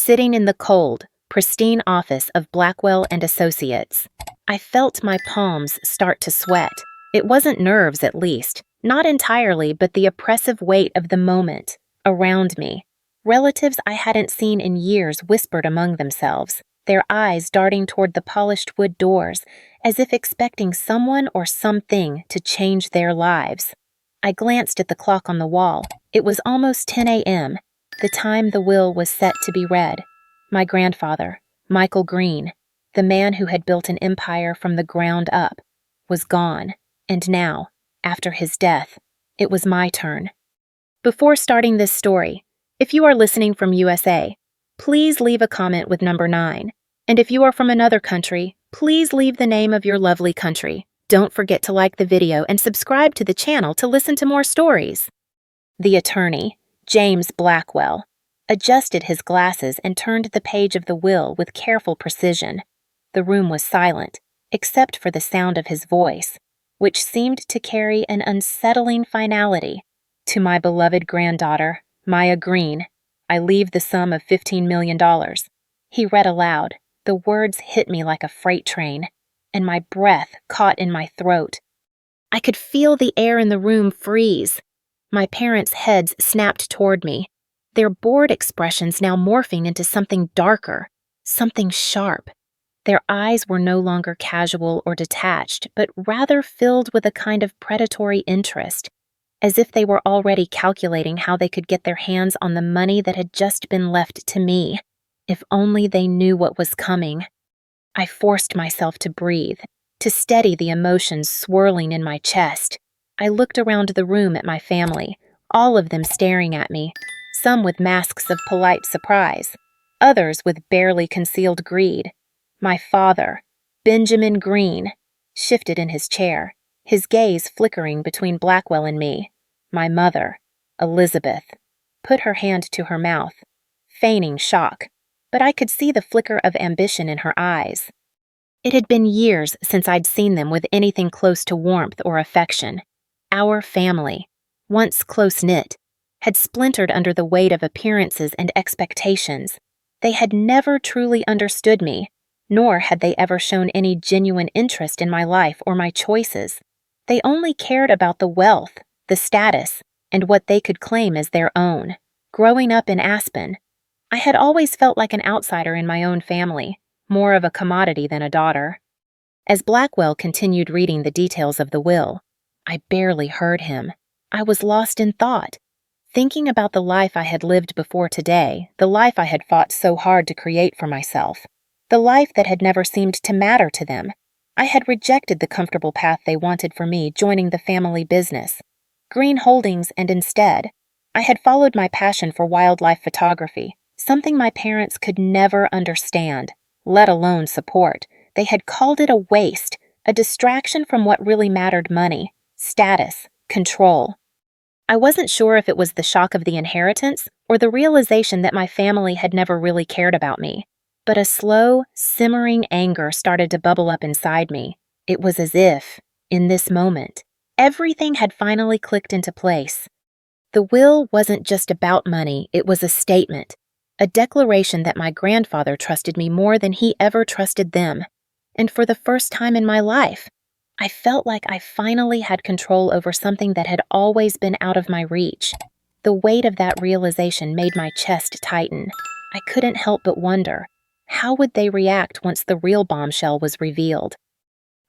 sitting in the cold, pristine office of Blackwell and Associates. I felt my palms start to sweat. It wasn't nerves, at least. Not entirely, but the oppressive weight of the moment around me. Relatives I hadn't seen in years whispered among themselves, their eyes darting toward the polished wood doors, as if expecting someone or something to change their lives. I glanced at the clock on the wall. It was almost 10 a.m., the time the will was set to be read. My grandfather, Michael Greene, the man who had built an empire from the ground up, was gone, and now, after his death, it was my turn. Before starting this story, if you are listening from USA, please leave a comment with number 9. And if you are from another country, please leave the name of your lovely country. Don't forget to like the video and subscribe to the channel to listen to more stories. The attorney, James Blackwell, adjusted his glasses and turned the page of the will with careful precision. The room was silent, except for the sound of his voice, which seemed to carry an unsettling finality. To my beloved granddaughter, Maya Greene, I leave the sum of $15 million. He read aloud. The words hit me like a freight train, and my breath caught in my throat. I could feel the air in the room freeze. My parents' heads snapped toward me, their bored expressions now morphing into something darker, something sharp. Their eyes were no longer casual or detached, but rather filled with a kind of predatory interest, as if they were already calculating how they could get their hands on the money that had just been left to me. If only they knew what was coming. I forced myself to breathe, to steady the emotions swirling in my chest. I looked around the room at my family, all of them staring at me, some with masks of polite surprise, others with barely concealed greed. My father, Benjamin Greene, shifted in his chair, his gaze flickering between Blackwell and me. My mother, Elizabeth, put her hand to her mouth, feigning shock, but I could see the flicker of ambition in her eyes. It had been years since I'd seen them with anything close to warmth or affection. Our family, once close-knit, had splintered under the weight of appearances and expectations. They had never truly understood me, nor had they ever shown any genuine interest in my life or my choices. They only cared about the wealth, the status, and what they could claim as their own. Growing up in Aspen, I had always felt like an outsider in my own family, more of a commodity than a daughter. As Blackwell continued reading the details of the will, I barely heard him. I was lost in thought, thinking about the life I had lived before today, the life I had fought so hard to create for myself, the life that had never seemed to matter to them. I had rejected the comfortable path they wanted for me, joining the family business, Greene Holdings, and instead, I had followed my passion for wildlife photography, something my parents could never understand, let alone support. They had called it a waste, a distraction from what really mattered: money, status, control. I wasn't sure if it was the shock of the inheritance or the realization that my family had never really cared about me, but a slow, simmering anger started to bubble up inside me. It was as if, in this moment, everything had finally clicked into place. The will wasn't just about money, it was a statement, a declaration that my grandfather trusted me more than he ever trusted them. And for the first time in my life, I felt like I finally had control over something that had always been out of my reach. The weight of that realization made my chest tighten. I couldn't help but wonder, how would they react once the real bombshell was revealed?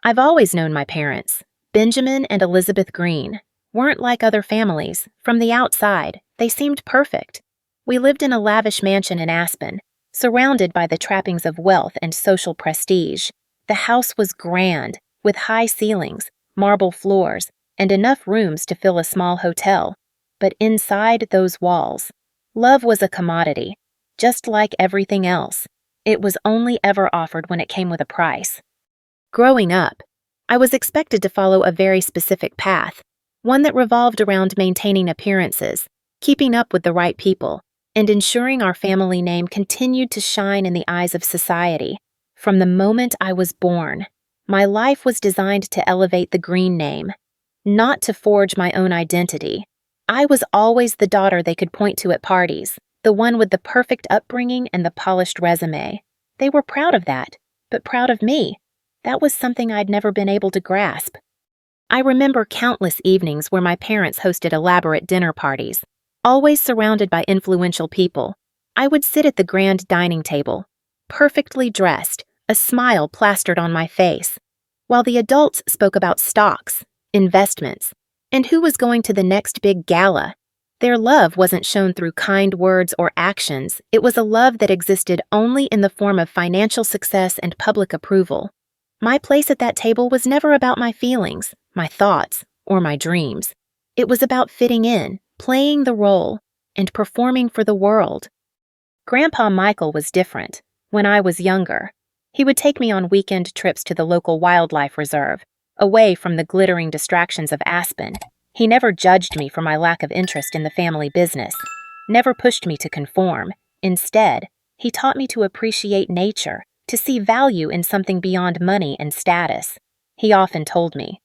I've always known my parents, Benjamin and Elizabeth Greene, weren't like other families. From the outside, they seemed perfect. We lived in a lavish mansion in Aspen, surrounded by the trappings of wealth and social prestige. The house was grand, with high ceilings, marble floors, and enough rooms to fill a small hotel. But inside those walls, love was a commodity, just like everything else. It was only ever offered when it came with a price. Growing up, I was expected to follow a very specific path, one that revolved around maintaining appearances, keeping up with the right people, and ensuring our family name continued to shine in the eyes of society. From the moment I was born, my life was designed to elevate the Greene name, not to forge my own identity. I was always the daughter they could point to at parties, the one with the perfect upbringing and the polished resume. They were proud of that, but proud of me. That was something I'd never been able to grasp. I remember countless evenings where my parents hosted elaborate dinner parties, always surrounded by influential people. I would sit at the grand dining table, perfectly dressed, a smile plastered on my face, while the adults spoke about stocks, investments, and who was going to the next big gala. Their love wasn't shown through kind words or actions. It was a love that existed only in the form of financial success and public approval. My place at that table was never about my feelings, my thoughts, or my dreams. It was about fitting in, playing the role, and performing for the world. Grandpa Michael was different. When I was younger, he would take me on weekend trips to the local wildlife reserve, away from the glittering distractions of Aspen. He never judged me for my lack of interest in the family business, never pushed me to conform. Instead, he taught me to appreciate nature, to see value in something beyond money and status. He often told me,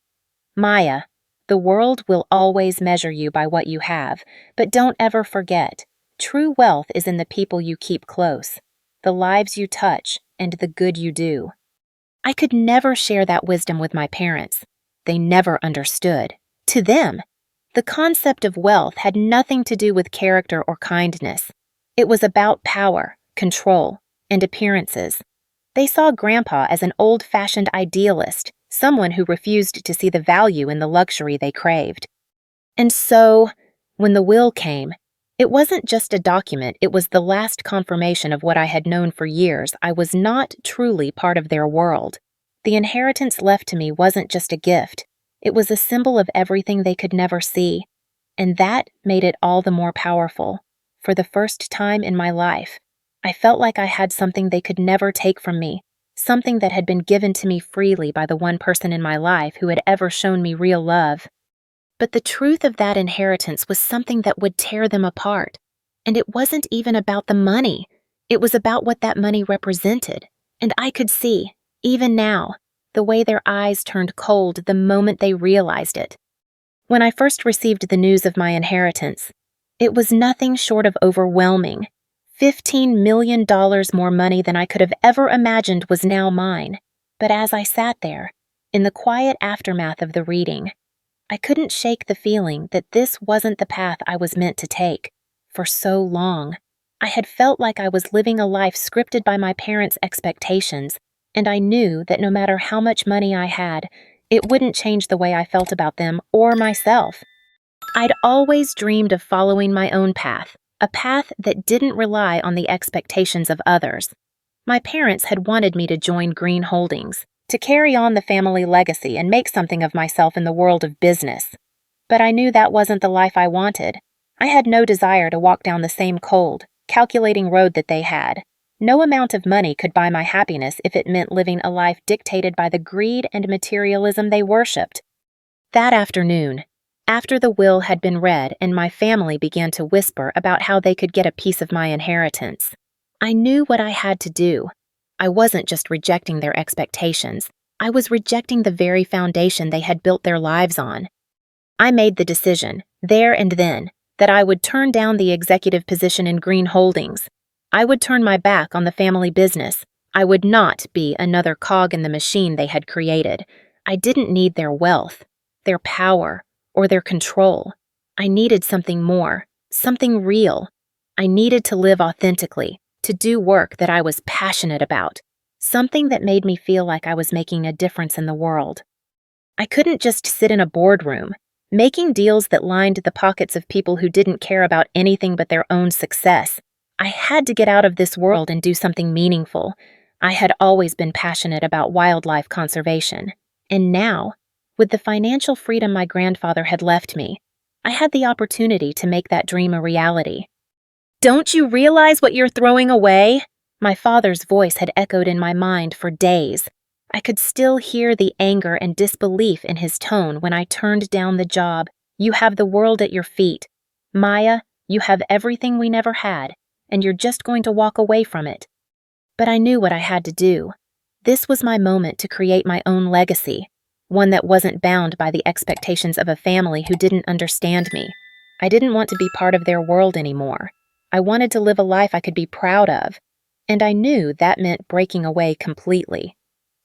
"Maya, the world will always measure you by what you have, but don't ever forget, true wealth is in the people you keep close, the lives you touch, and the good you do." I could never share that wisdom with my parents. They never understood. To them, the concept of wealth had nothing to do with character or kindness. It was about power, control, and appearances. They saw Grandpa as an old-fashioned idealist, someone who refused to see the value in the luxury they craved. And so, when the will came, it wasn't just a document, it was the last confirmation of what I had known for years. I was not truly part of their world. The inheritance left to me wasn't just a gift. It was a symbol of everything they could never see, and that made it all the more powerful. For the first time in my life, I felt like I had something they could never take from me, something that had been given to me freely by the one person in my life who had ever shown me real love. But the truth of that inheritance was something that would tear them apart, and it wasn't even about the money. It was about what that money represented, and I could see, even now, the way their eyes turned cold the moment they realized it. When I first received the news of my inheritance, it was nothing short of overwhelming. $15 million more money than I could have ever imagined was now mine. But as I sat there, in the quiet aftermath of the reading, I couldn't shake the feeling that this wasn't the path I was meant to take. For so long, I had felt like I was living a life scripted by my parents' expectations, and I knew that no matter how much money I had, it wouldn't change the way I felt about them or myself. I'd always dreamed of following my own path, a path that didn't rely on the expectations of others. My parents had wanted me to join Greene Holdings, to carry on the family legacy and make something of myself in the world of business. But I knew that wasn't the life I wanted. I had no desire to walk down the same cold, calculating road that they had. No amount of money could buy my happiness if it meant living a life dictated by the greed and materialism they worshipped. That afternoon, after the will had been read and my family began to whisper about how they could get a piece of my inheritance, I knew what I had to do. I wasn't just rejecting their expectations. I was rejecting the very foundation they had built their lives on. I made the decision, there and then, that I would turn down the executive position in Greene Holdings. I would turn my back on the family business. I would not be another cog in the machine they had created. I didn't need their wealth, their power, or their control. I needed something more, something real. I needed to live authentically, to do work that I was passionate about, something that made me feel like I was making a difference in the world. I couldn't just sit in a boardroom, making deals that lined the pockets of people who didn't care about anything but their own success. I had to get out of this world and do something meaningful. I had always been passionate about wildlife conservation, and now, with the financial freedom my grandfather had left me, I had the opportunity to make that dream a reality. "Don't you realize what you're throwing away?" My father's voice had echoed in my mind for days. I could still hear the anger and disbelief in his tone when I turned down the job. "You have the world at your feet. Maya, you have everything we never had, and you're just going to walk away from it." But I knew what I had to do. This was my moment to create my own legacy, one that wasn't bound by the expectations of a family who didn't understand me. I didn't want to be part of their world anymore. I wanted to live a life I could be proud of, and I knew that meant breaking away completely.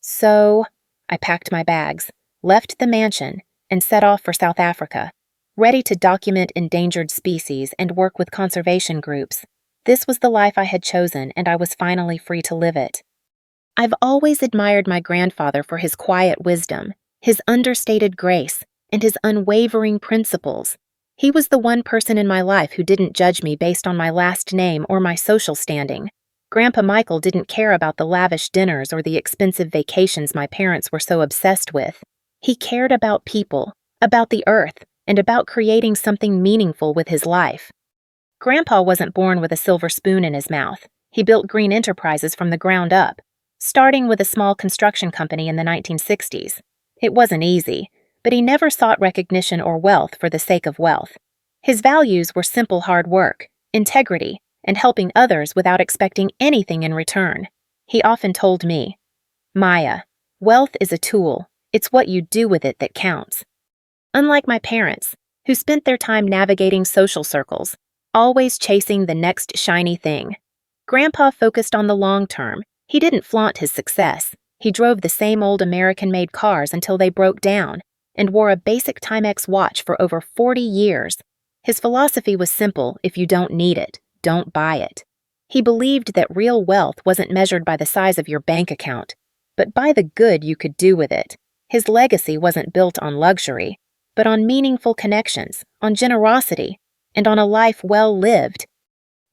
So, I packed my bags, left the mansion, and set off for South Africa, ready to document endangered species and work with conservation groups. This was the life I had chosen, and I was finally free to live it. I've always admired my grandfather for his quiet wisdom, his understated grace, and his unwavering principles. He was the one person in my life who didn't judge me based on my last name or my social standing. Grandpa Michael didn't care about the lavish dinners or the expensive vacations my parents were so obsessed with. He cared about people, about the earth, and about creating something meaningful with his life. Grandpa wasn't born with a silver spoon in his mouth. He built Greene Enterprises from the ground up, starting with a small construction company in the 1960s. It wasn't easy, but he never sought recognition or wealth for the sake of wealth. His values were simple hard work, integrity, and helping others without expecting anything in return. He often told me, "Maya, wealth is a tool. It's what you do with it that counts." Unlike my parents, who spent their time navigating social circles, always chasing the next shiny thing, Grandpa focused on the long term. He didn't flaunt his success. He drove the same old American-made cars until they broke down and wore a basic Timex watch for over 40 years. His philosophy was simple: if you don't need it, don't buy it. He believed that real wealth wasn't measured by the size of your bank account, but by the good you could do with it. His legacy wasn't built on luxury, but on meaningful connections, on generosity, and on a life well lived.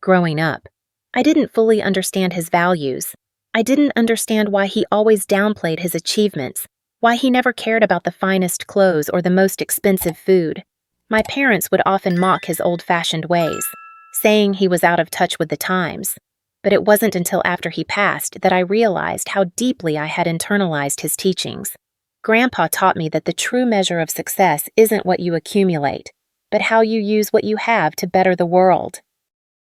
Growing up, I didn't fully understand his values. I didn't understand why he always downplayed his achievements, why he never cared about the finest clothes or the most expensive food. My parents would often mock his old-fashioned ways, saying he was out of touch with the times. But it wasn't until after he passed that I realized how deeply I had internalized his teachings. Grandpa taught me that the true measure of success isn't what you accumulate, but how you use what you have to better the world.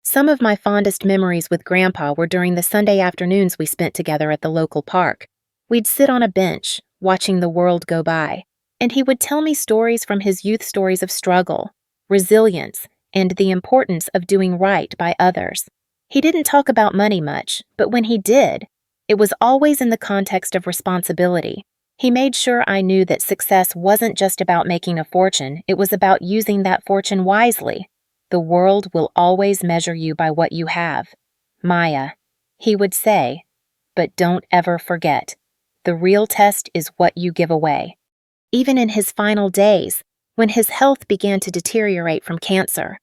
Some of my fondest memories with Grandpa were during the Sunday afternoons we spent together at the local park. We'd sit on a bench, watching the world go by, and he would tell me stories from his youth, stories of struggle, resilience, and the importance of doing right by others. He didn't talk about money much, but when he did, it was always in the context of responsibility. He made sure I knew that success wasn't just about making a fortune, it was about using that fortune wisely. The world will always measure you by what you have. Maya, he would say, but don't ever forget, the real test is what you give away. Even in his final days, when his health began to deteriorate from cancer,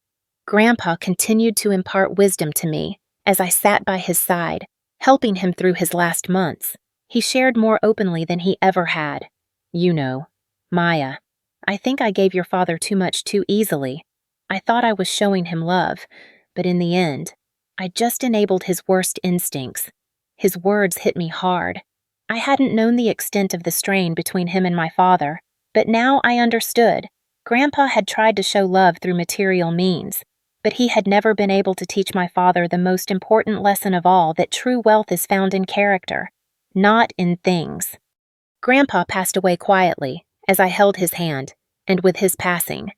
Grandpa continued to impart wisdom to me as I sat by his side, helping him through his last months. He shared more openly than he ever had. "You know, Maya, I think I gave your father too much too easily. I thought I was showing him love, but in the end, I just enabled his worst instincts." His words hit me hard. I hadn't known the extent of the strain between him and my father, but now I understood. Grandpa had tried to show love through material means, but he had never been able to teach my father the most important lesson of all, that true wealth is found in character, not in things. Grandpa passed away quietly as I held his hand, and with his passing,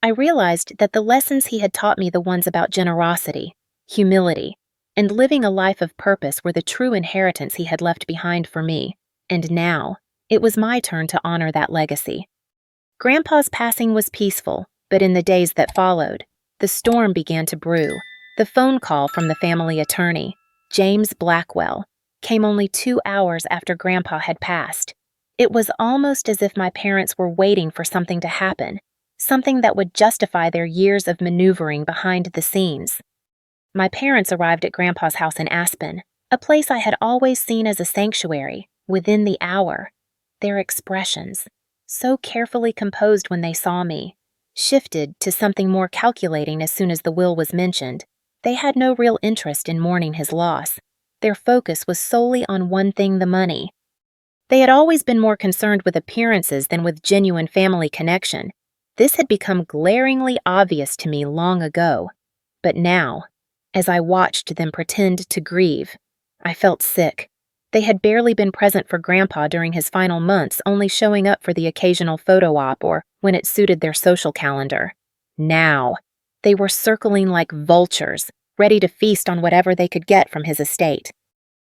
I realized that the lessons he had taught me, the ones about generosity, humility, and living a life of purpose, were the true inheritance he had left behind for me, and now it was my turn to honor that legacy. Grandpa's passing was peaceful, but in the days that followed, the storm began to brew. The phone call from the family attorney, James Blackwell, came only 2 hours after Grandpa had passed. It was almost as if my parents were waiting for something to happen, something that would justify their years of maneuvering behind the scenes. My parents arrived at Grandpa's house in Aspen, a place I had always seen as a sanctuary, within the hour. Their expressions, so carefully composed when they saw me, shifted to something more calculating as soon as the will was mentioned. They had no real interest in mourning his loss. Their focus was solely on one thing: the money. They had always been more concerned with appearances than with genuine family connection. This had become glaringly obvious to me long ago. But now, as I watched them pretend to grieve, I felt sick. They had barely been present for Grandpa during his final months, only showing up for the occasional photo op or when it suited their social calendar. Now, they were circling like vultures, ready to feast on whatever they could get from his estate.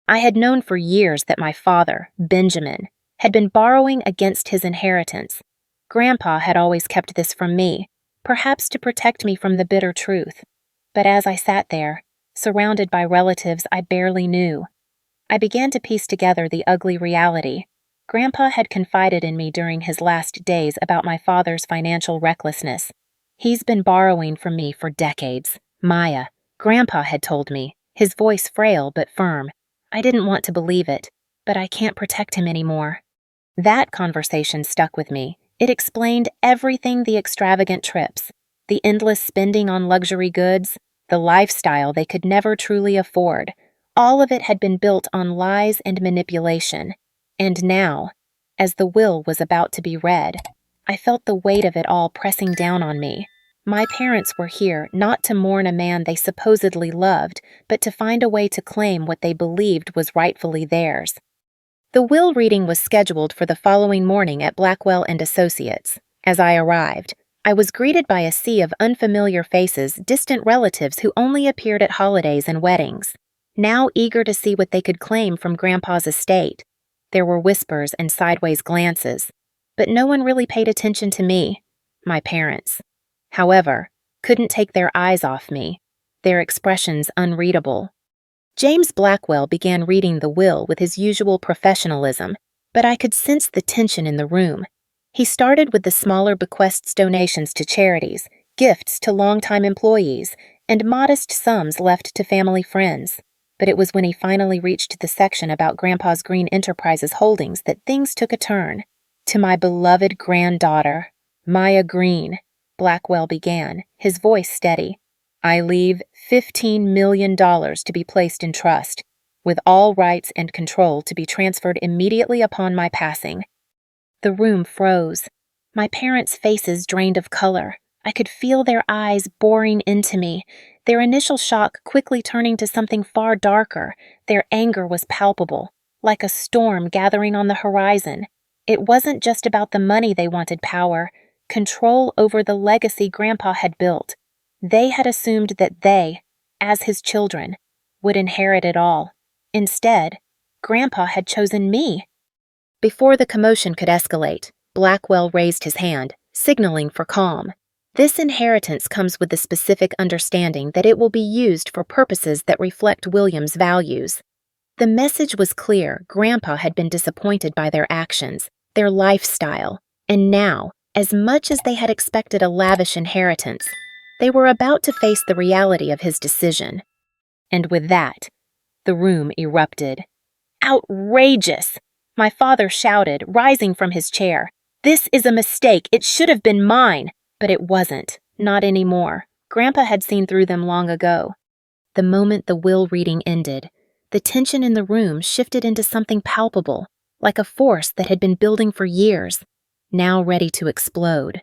I had known for years that my father, Benjamin, had been borrowing against his inheritance. Grandpa had always kept this from me, perhaps to protect me from the bitter truth. But as I sat there, surrounded by relatives I barely knew, I began to piece together the ugly reality. Grandpa had confided in me during his last days about my father's financial recklessness. He's been borrowing from me for decades. Maya, Grandpa had told me, his voice frail but firm. I didn't want to believe it, but I can't protect him anymore. That conversation stuck with me. It explained everything: the extravagant trips, the endless spending on luxury goods, the lifestyle they could never truly afford. All of it had been built on lies and manipulation. And now, as the will was about to be read, I felt the weight of it all pressing down on me. My parents were here not to mourn a man they supposedly loved, but to find a way to claim what they believed was rightfully theirs. The will reading was scheduled for the following morning at Blackwell and Associates. As I arrived, I was greeted by a sea of unfamiliar faces, distant relatives who only appeared at holidays and weddings, now eager to see what they could claim from Grandpa's estate. There were whispers and sideways glances, but no one really paid attention to me. My parents, however, couldn't take their eyes off me, their expressions unreadable. James Blackwell began reading the will with his usual professionalism, but I could sense the tension in the room. He started with the smaller bequests, donations to charities, gifts to longtime employees, and modest sums left to family friends. But it was when he finally reached the section about Grandpa's Greene Enterprises holdings that things took a turn. "To my beloved granddaughter, Maya Greene," Blackwell began, his voice steady, "I leave $15 million to be placed in trust, with all rights and control to be transferred immediately upon my passing." The room froze. My parents' faces drained of color. I could feel their eyes boring into me, their initial shock quickly turning to something far darker. Their anger was palpable, like a storm gathering on the horizon. It wasn't just about the money they wanted: power, control over the legacy Grandpa had built. They had assumed that they, as his children, would inherit it all. Instead, Grandpa had chosen me. Before the commotion could escalate, Blackwell raised his hand, signaling for calm. "This inheritance comes with the specific understanding that it will be used for purposes that reflect William's values." The message was clear. Grandpa had been disappointed by their actions, their lifestyle, and now, as much as they had expected a lavish inheritance, they were about to face the reality of his decision. And with that, the room erupted. "Outrageous!" my father shouted, rising from his chair. "This is a mistake. It should have been mine." But it wasn't. Not anymore. Grandpa had seen through them long ago. The moment the will reading ended, the tension in the room shifted into something palpable, like a force that had been building for years, now ready to explode.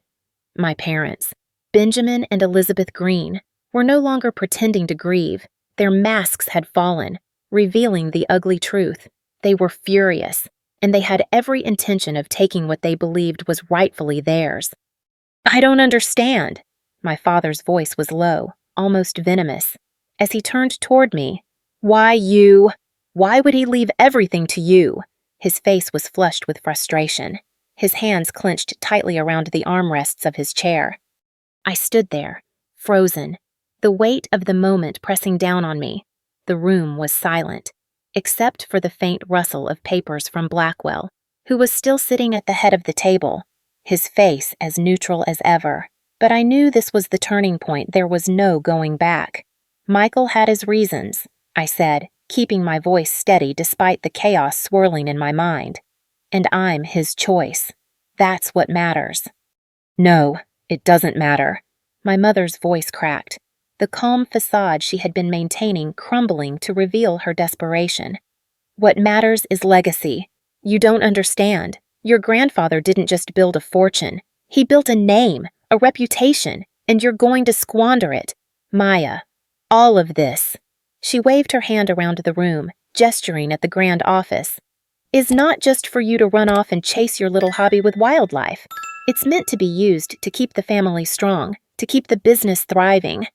My parents, Benjamin and Elizabeth Greene, were no longer pretending to grieve. Their masks had fallen, revealing the ugly truth. They were furious, and they had every intention of taking what they believed was rightfully theirs. "I don't understand." My father's voice was low, almost venomous. As he turned toward me, Why would he leave everything to you?" His face was flushed with frustration. His hands clenched tightly around the armrests of his chair. I stood there, frozen, the weight of the moment pressing down on me. The room was silent, except for the faint rustle of papers from Blackwell, who was still sitting at the head of the table, his face as neutral as ever. But I knew this was the turning point. There was no going back. "Michael had his reasons," I said, keeping my voice steady despite the chaos swirling in my mind. "And I'm his choice. That's what matters." "No, it doesn't matter." My mother's voice cracked, the calm facade she had been maintaining crumbling to reveal her desperation. "What matters is legacy. You don't understand. Your grandfather didn't just build a fortune. He built a name, a reputation, and you're going to squander it. Maya, all of this," she waved her hand around the room, gesturing at the grand office, "is not just for you to run off and chase your little hobby with wildlife. It's meant to be used to keep the family strong, to keep the business thriving."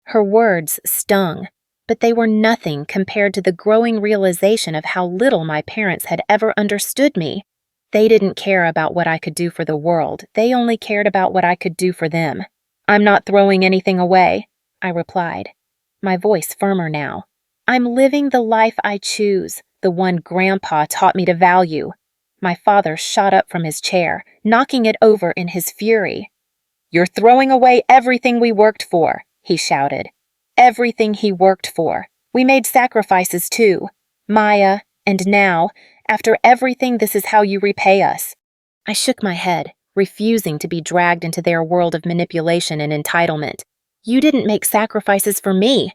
Her words stung, but they were nothing compared to the growing realization of how little my parents had ever understood me. They didn't care about what I could do for the world. They only cared about what I could do for them. "I'm not throwing anything away," I replied, my voice firmer now. "I'm living the life I choose, the one Grandpa taught me to value." My father shot up from his chair, knocking it over in his fury. "You're throwing away everything we worked for," he shouted. "Everything he worked for. We made sacrifices too. Maya, and now, after everything, this is how you repay us." I shook my head, refusing to be dragged into their world of manipulation and entitlement. "You didn't make sacrifices for me.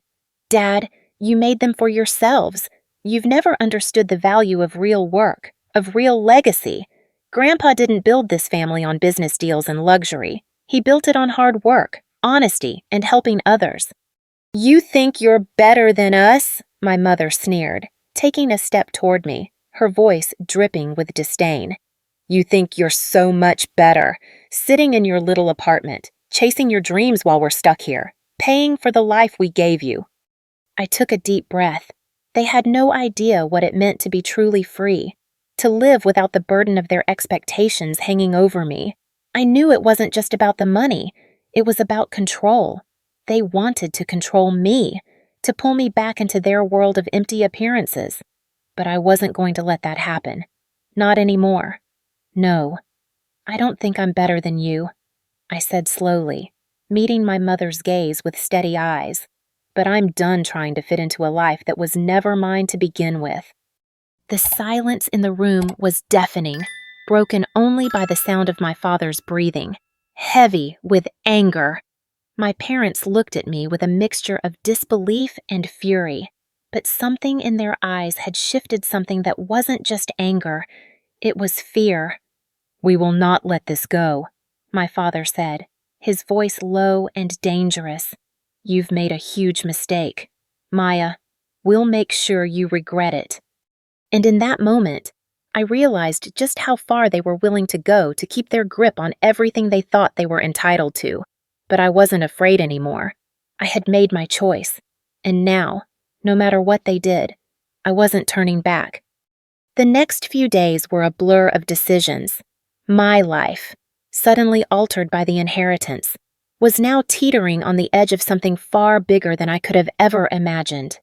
Dad, you made them for yourselves. You've never understood the value of real work, of real legacy. Grandpa didn't build this family on business deals and luxury. He built it on hard work, honesty, and helping others." "You think you're better than us?" my mother sneered, taking a step toward me, her voice dripping with disdain. "You think you're so much better, sitting in your little apartment, chasing your dreams while we're stuck here, paying for the life we gave you." I took a deep breath. They had no idea what it meant to be truly free, to live without the burden of their expectations hanging over me. I knew it wasn't just about the money, it was about control. They wanted to control me, to pull me back into their world of empty appearances. But I wasn't going to let that happen. Not anymore. "No, I don't think I'm better than you," I said slowly, meeting my mother's gaze with steady eyes. "But I'm done trying to fit into a life that was never mine to begin with." The silence in the room was deafening, broken only by the sound of my father's breathing, heavy with anger. My parents looked at me with a mixture of disbelief and fury, but something in their eyes had shifted, something that wasn't just anger, it was fear. "We will not let this go," my father said, his voice low and dangerous. "You've made a huge mistake. Maya, we'll make sure you regret it." And in that moment, I realized just how far they were willing to go to keep their grip on everything they thought they were entitled to. But I wasn't afraid anymore. I had made my choice. And now, no matter what they did, I wasn't turning back. The next few days were a blur of decisions. My life, suddenly altered by the inheritance, was now teetering on the edge of something far bigger than I could have ever imagined.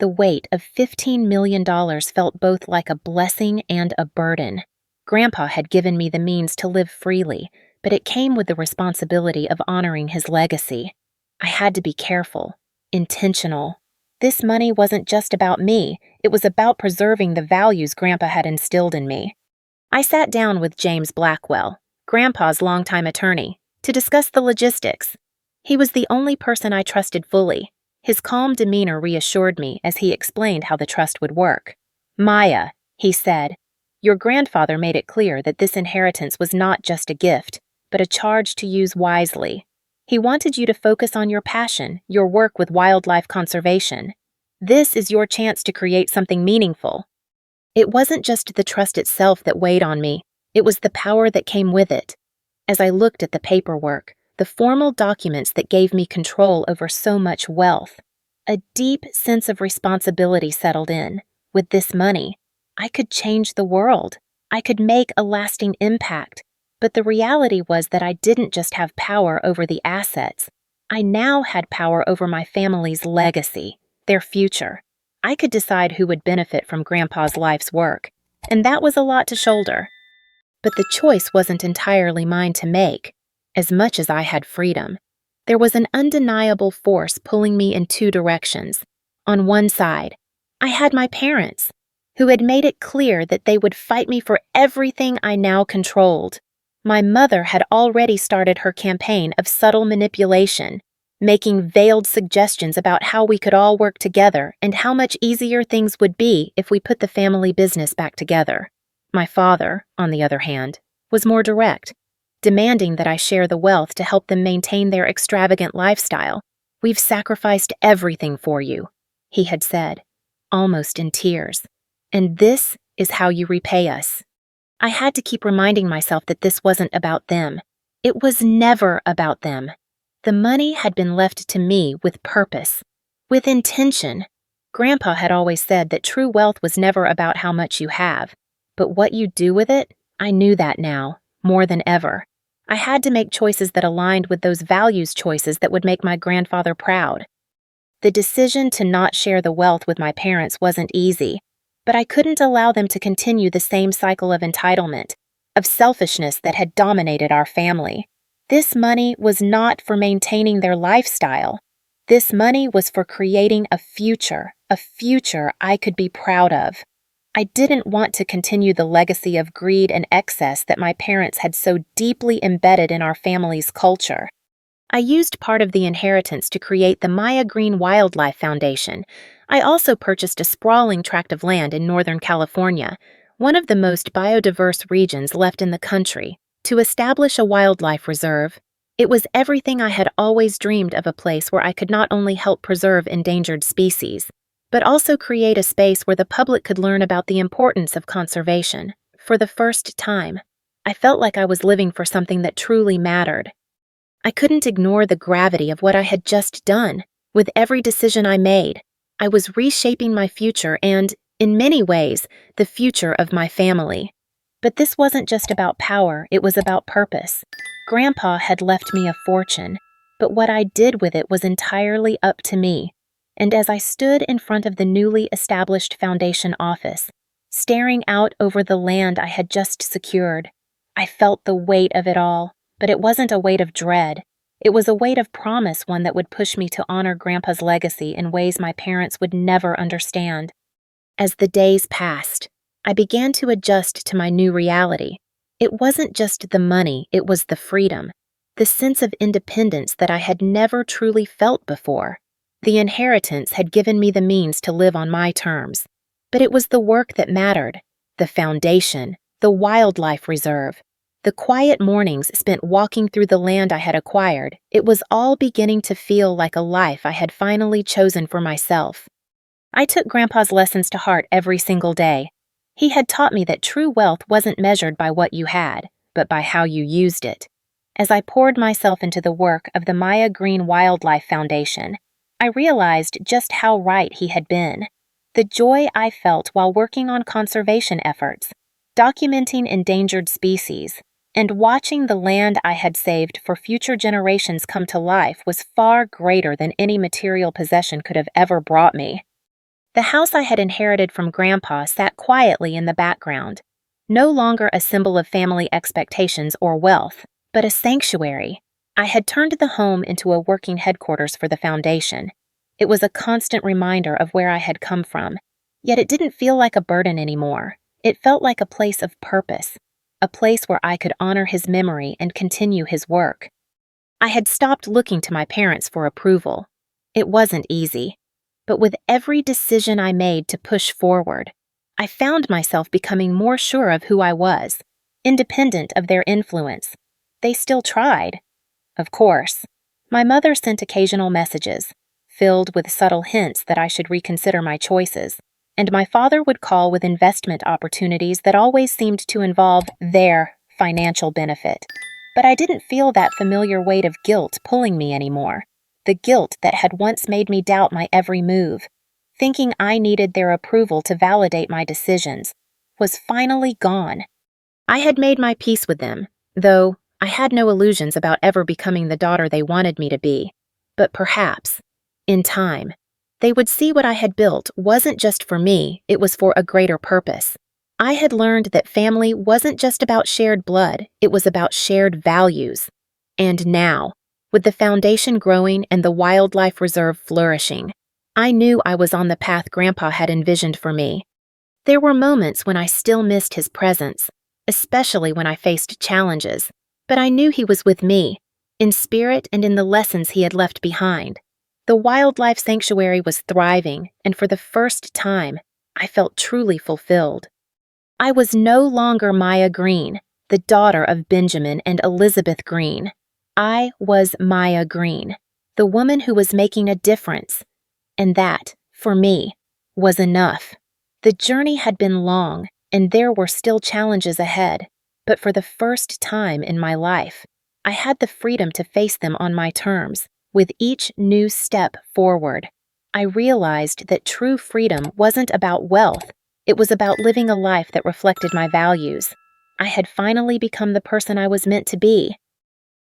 The weight of $15 million felt both like a blessing and a burden. Grandpa had given me the means to live freely, but it came with the responsibility of honoring his legacy. I had to be careful, intentional. This money wasn't just about me, it was about preserving the values Grandpa had instilled in me. I sat down with James Blackwell, Grandpa's longtime attorney, to discuss the logistics. He was the only person I trusted fully. His calm demeanor reassured me as he explained how the trust would work. "Maya," he said, "your grandfather made it clear that this inheritance was not just a gift, but a charge to use wisely. He wanted you to focus on your passion, your work with wildlife conservation. This is your chance to create something meaningful." It wasn't just the trust itself that weighed on me, it was the power that came with it. As I looked at the paperwork, the formal documents that gave me control over so much wealth, a deep sense of responsibility settled in. With this money, I could change the world. I could make a lasting impact. But the reality was that I didn't just have power over the assets. I now had power over my family's legacy, their future. I could decide who would benefit from Grandpa's life's work, and that was a lot to shoulder. But the choice wasn't entirely mine to make. As much as I had freedom, there was an undeniable force pulling me in two directions. On one side, I had my parents, who had made it clear that they would fight me for everything I now controlled. My mother had already started her campaign of subtle manipulation, making veiled suggestions about how we could all work together and how much easier things would be if we put the family business back together. My father, on the other hand, was more direct, demanding that I share the wealth to help them maintain their extravagant lifestyle. "We've sacrificed everything for you," he had said, almost in tears. "And this is how you repay us." I had to keep reminding myself that this wasn't about them. It was never about them. The money had been left to me with purpose, with intention. Grandpa had always said that true wealth was never about how much you have, but what you do with it. I knew that now, more than ever. I had to make choices that aligned with those values choices that would make my grandfather proud. The decision to not share the wealth with my parents wasn't easy, but I couldn't allow them to continue the same cycle of entitlement, of selfishness that had dominated our family. This money was not for maintaining their lifestyle. This money was for creating a future I could be proud of. I didn't want to continue the legacy of greed and excess that my parents had so deeply embedded in our family's culture. I used part of the inheritance to create the Maya Greene Wildlife Foundation. I also purchased a sprawling tract of land in Northern California, one of the most biodiverse regions left in the country, to establish a wildlife reserve. It was everything I had always dreamed of, a place where I could not only help preserve endangered species, but also create a space where the public could learn about the importance of conservation. For the first time, I felt like I was living for something that truly mattered. I couldn't ignore the gravity of what I had just done. With every decision I made, I was reshaping my future and, in many ways, the future of my family. But this wasn't just about power, it was about purpose. Grandpa had left me a fortune, but what I did with it was entirely up to me. And as I stood in front of the newly established foundation office, staring out over the land I had just secured, I felt the weight of it all. But it wasn't a weight of dread. It was a weight of promise, one that would push me to honor Grandpa's legacy in ways my parents would never understand. As the days passed, I began to adjust to my new reality. It wasn't just the money, it was the freedom, the sense of independence that I had never truly felt before. The inheritance had given me the means to live on my terms, but it was the work that mattered, the foundation, the wildlife reserve, the quiet mornings spent walking through the land I had acquired. It was all beginning to feel like a life I had finally chosen for myself. I took Grandpa's lessons to heart every single day. He had taught me that true wealth wasn't measured by what you had, but by how you used it. As I poured myself into the work of the Maya Greene Wildlife Foundation, I realized just how right he had been. The joy I felt while working on conservation efforts, documenting endangered species, and watching the land I had saved for future generations come to life was far greater than any material possession could have ever brought me. The house I had inherited from Grandpa sat quietly in the background, no longer a symbol of family expectations or wealth, but a sanctuary. I had turned the home into a working headquarters for the foundation. It was a constant reminder of where I had come from, yet it didn't feel like a burden anymore. It felt like a place of purpose, a place where I could honor his memory and continue his work. I had stopped looking to my parents for approval. It wasn't easy, but with every decision I made to push forward, I found myself becoming more sure of who I was, independent of their influence. They still tried. Of course, my mother sent occasional messages, filled with subtle hints that I should reconsider my choices, and my father would call with investment opportunities that always seemed to involve their financial benefit. But I didn't feel that familiar weight of guilt pulling me anymore, the guilt that had once made me doubt my every move. Thinking I needed their approval to validate my decisions was finally gone. I had made my peace with them, though I had no illusions about ever becoming the daughter they wanted me to be. But perhaps, in time, they would see what I had built wasn't just for me, it was for a greater purpose. I had learned that family wasn't just about shared blood, it was about shared values. And now, with the foundation growing and the wildlife reserve flourishing, I knew I was on the path Grandpa had envisioned for me. There were moments when I still missed his presence, especially when I faced challenges, but I knew he was with me, in spirit and in the lessons he had left behind. The wildlife sanctuary was thriving, and for the first time, I felt truly fulfilled. I was no longer Maya Greene, the daughter of Benjamin and Elizabeth Greene. I was Maya Greene, the woman who was making a difference. And that, for me, was enough. The journey had been long, and there were still challenges ahead, but for the first time in my life, I had the freedom to face them on my terms, with each new step forward. I realized that true freedom wasn't about wealth, it was about living a life that reflected my values. I had finally become the person I was meant to be.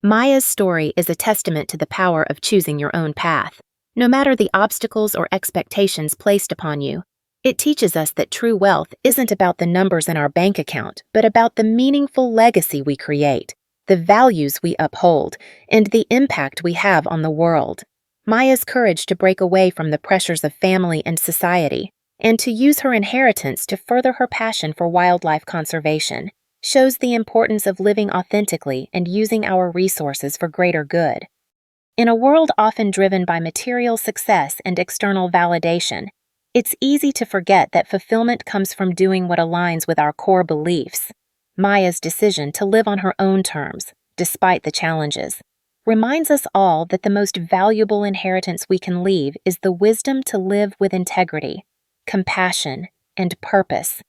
Maya's story is a testament to the power of choosing your own path. No matter the obstacles or expectations placed upon you, it teaches us that true wealth isn't about the numbers in our bank account, but about the meaningful legacy we create, the values we uphold, and the impact we have on the world. Maya's courage to break away from the pressures of family and society, and to use her inheritance to further her passion for wildlife conservation, shows the importance of living authentically and using our resources for greater good. In a world often driven by material success and external validation, it's easy to forget that fulfillment comes from doing what aligns with our core beliefs. Maya's decision to live on her own terms, despite the challenges, reminds us all that the most valuable inheritance we can leave is the wisdom to live with integrity, compassion, and purpose.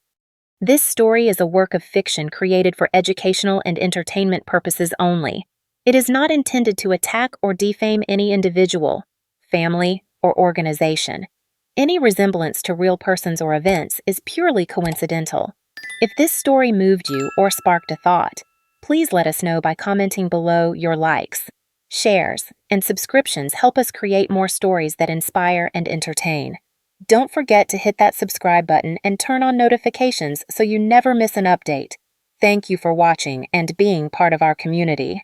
This story is a work of fiction created for educational and entertainment purposes only. It is not intended to attack or defame any individual, family, or organization. Any resemblance to real persons or events is purely coincidental. If this story moved you or sparked a thought, please let us know by commenting below. Your likes, shares, and subscriptions help us create more stories that inspire and entertain. Don't forget to hit that subscribe button and turn on notifications so you never miss an update. Thank you for watching and being part of our community.